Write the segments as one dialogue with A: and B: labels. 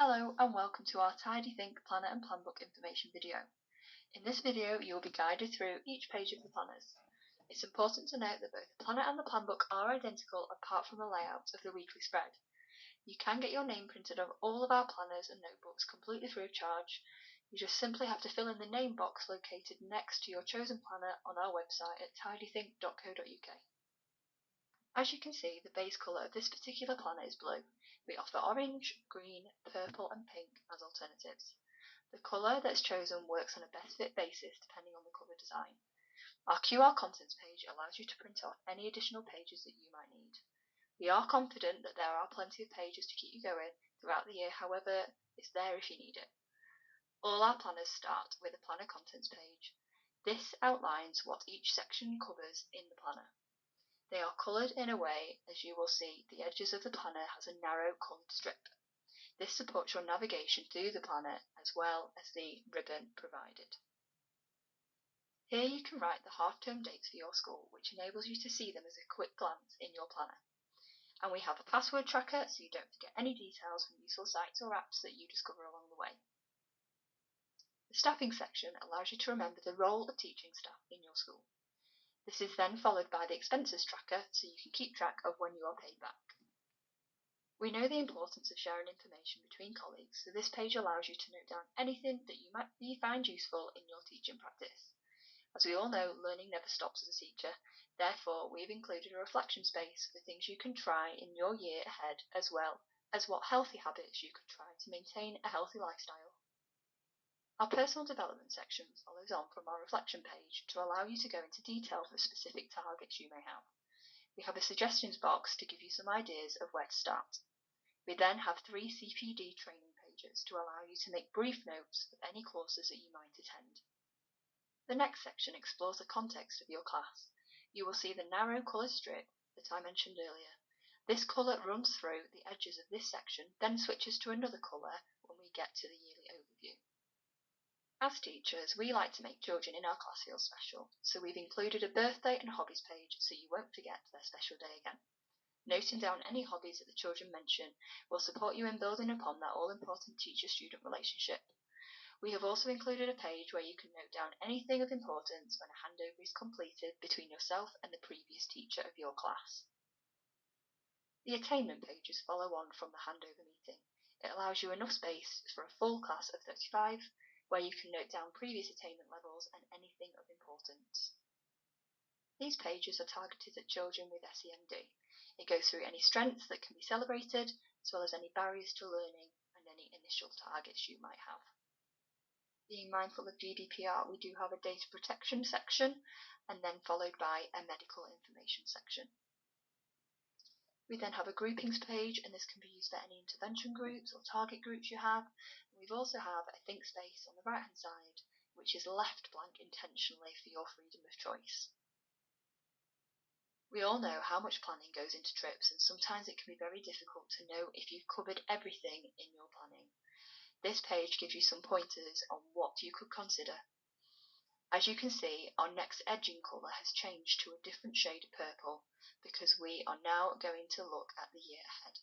A: Hello and welcome to our Tidy Think Planner and Planbook information video. In this video you will be guided through each page of the planners. It's important to note that both the planner and the planbook are identical apart from the layout of the weekly spread. You can get your name printed on all of our planners and notebooks completely free of charge. You just simply have to fill in the name box located next to your chosen planner on our website at tidythink.co.uk. As you can see, the base colour of this particular planner is blue. We offer orange, green, purple and pink as alternatives. The colour that's chosen works on a best fit basis depending on the cover design. Our QR contents page allows you to print off any additional pages that you might need. We are confident that there are plenty of pages to keep you going throughout the year, however, it's there if you need it. All our planners start with a planner contents page. This outlines what each section covers in the planner. They are coloured in a way, as you will see, the edges of the planner has a narrow coloured strip. This supports your navigation through the planner as well as the ribbon provided. Here you can write the half-term dates for your school, which enables you to see them as a quick glance in your planner. And we have a password tracker so you don't forget any details from useful sites or apps that you discover along the way. The staffing section allows you to remember the role of teaching staff in your school. This is then followed by the expenses tracker so you can keep track of when you are paid back. We know the importance of sharing information between colleagues, so this page allows you to note down anything that you might find useful in your teaching practice. As we all know, learning never stops as a teacher, therefore we've included a reflection space for things you can try in your year ahead, as well as what healthy habits you could try to maintain a healthy lifestyle. Our personal development section follows on from our reflection page to allow you to go into detail for specific targets you may have. We have a suggestions box to give you some ideas of where to start. We then have 3 CPD training pages to allow you to make brief notes of any courses that you might attend. The next section explores the context of your class. You will see the narrow coloured strip that I mentioned earlier. This colour runs through the edges of this section, then switches to another colour when we get to the yearly overview. As teachers, we like to make children in our class feel special, so we've included a birthday and hobbies page so you won't forget their special day again. Noting down any hobbies that the children mention will support you in building upon that all-important teacher-student relationship. We have also included a page where you can note down anything of importance when a handover is completed between yourself and the previous teacher of your class. The attainment pages follow on from the handover meeting. It allows you enough space for a full class of 35, where you can note down previous attainment levels and anything of importance. These pages are targeted at children with SEND. It goes through any strengths that can be celebrated, as well as any barriers to learning and any initial targets you might have. Being mindful of GDPR, we do have a data protection section, and then followed by a medical information section. We then have a groupings page, and this can be used for any intervention groups or target groups you have. We've also have a think space on the right hand side, which is left blank intentionally for your freedom of choice. We all know how much planning goes into trips, and sometimes it can be very difficult to know if you've covered everything in your planning. This page gives you some pointers on what you could consider. As you can see, our next edging colour has changed to a different shade of purple because we are now going to look at the year ahead.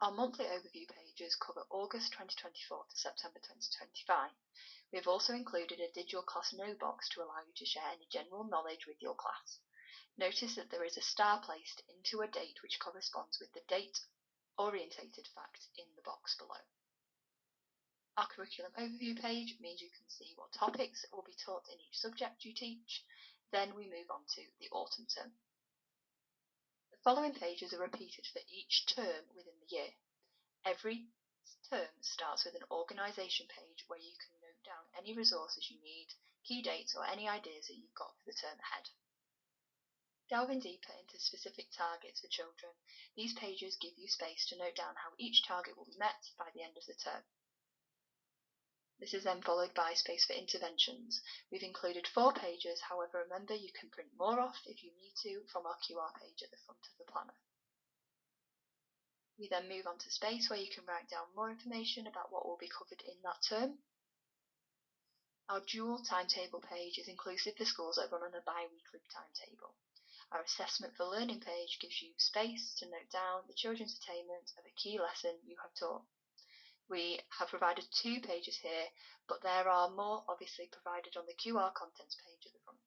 A: Our monthly overview pages cover August 2024 to September 2025. We have also included a digital class no box to allow you to share any general knowledge with your class. Notice that there is a star placed into a date which corresponds with the date-orientated fact in the box below. Our curriculum overview page means you can see what topics will be taught in each subject you teach. Then we move on to the autumn term. The following pages are repeated for each term within the year. Every term starts with an organisation page where you can note down any resources you need, key dates or any ideas that you've got for the term ahead. Delving deeper into specific targets for children, these pages give you space to note down how each target will be met by the end of the term. This is then followed by space for interventions. We've included 4 pages, however remember you can print more off if you need to from our QR page at the front of the planner. We then move on to space where you can write down more information about what will be covered in that term. Our dual timetable page is inclusive for schools that run on a bi-weekly timetable. Our Assessment for Learning page gives you space to note down the children's attainment of a key lesson you have taught. We have provided 2 pages here, but there are more obviously provided on the QR contents page at the front.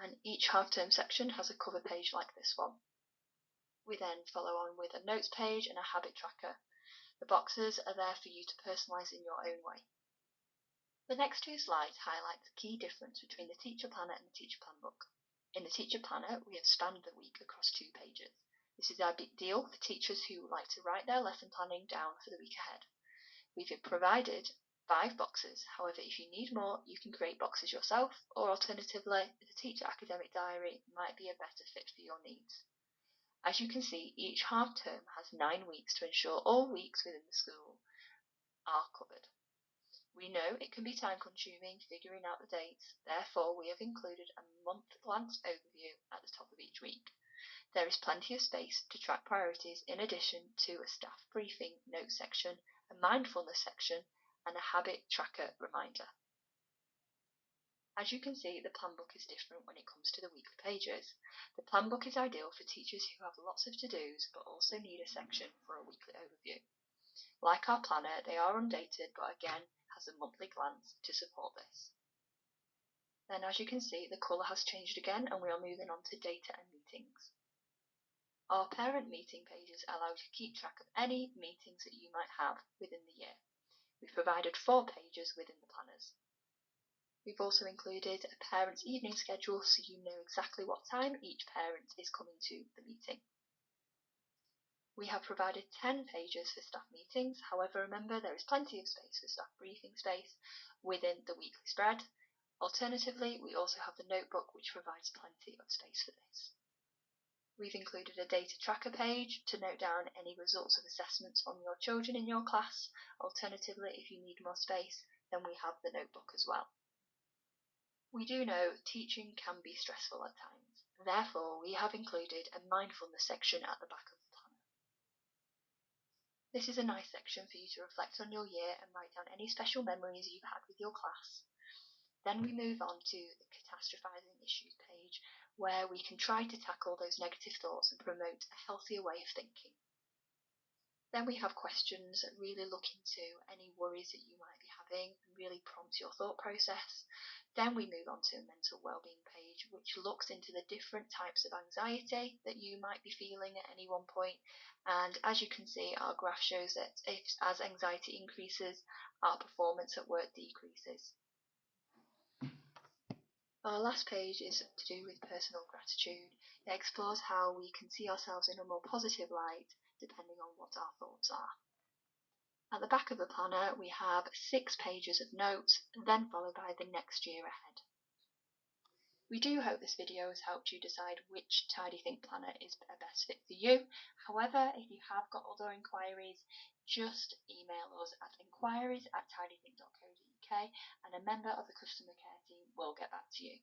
A: And each half-term section has a cover page like this one. We then follow on with a notes page and a habit tracker. The boxes are there for you to personalise in your own way. The next 2 slides highlight the key difference between the Teacher Planner and the Teacher Planbook. In the Teacher Planner, we have spanned the week across 2 pages. This is ideal for teachers who like to write their lesson planning down for the week ahead. We've provided 5 boxes. However, if you need more, you can create boxes yourself, or alternatively, the Teacher Academic Diary might be a better fit for your needs. As you can see, each half term has 9 weeks to ensure all weeks within the school are covered. We know it can be time consuming figuring out the dates, therefore we have included a month glance overview at the top of each week. There is plenty of space to track priorities in addition to a staff briefing notes section, a mindfulness section, and a habit tracker reminder. As you can see, the Planbook is different when it comes to the weekly pages. The Planbook is ideal for teachers who have lots of to-dos but also need a section for a weekly overview. Like our planner, they are undated but again has a monthly glance to support this. Then as you can see, the colour has changed again and we are moving on to data and meetings. Our parent meeting pages allow you to keep track of any meetings that you might have within the year. We've provided 4 pages within the planners. We've also included a parent's evening schedule so you know exactly what time each parent is coming to the meeting. We have provided 10 pages for staff meetings, however remember there is plenty of space for staff briefing space within the weekly spread. Alternatively, we also have the notebook which provides plenty of space for this. We've included a data tracker page to note down any results of assessments from your children in your class. Alternatively, if you need more space, then we have the notebook as well. We do know teaching can be stressful at times, therefore we have included a mindfulness section at the back of the planner. This is a nice section for you to reflect on your year and write down any special memories you've had with your class. Then we move on to the catastrophizing issues page, where we can try to tackle those negative thoughts and promote a healthier way of thinking. Then we have questions that really look into any worries that you might be having and really prompt your thought process. Then we move on to a mental wellbeing page, which looks into the different types of anxiety that you might be feeling at any one point. And as you can see, our graph shows that as anxiety increases, our performance at work decreases. Our last page is to do with personal gratitude. It explores how we can see ourselves in a more positive light depending on what our thoughts are. At the back of the planner we have 6 pages of notes, then followed by the next year ahead. We do hope this video has helped you decide which TidyThink planner is a best fit for you. However, if you have got other inquiries, just email us at inquiries@tidythink.co.uk and a member of the customer care team will get back to you.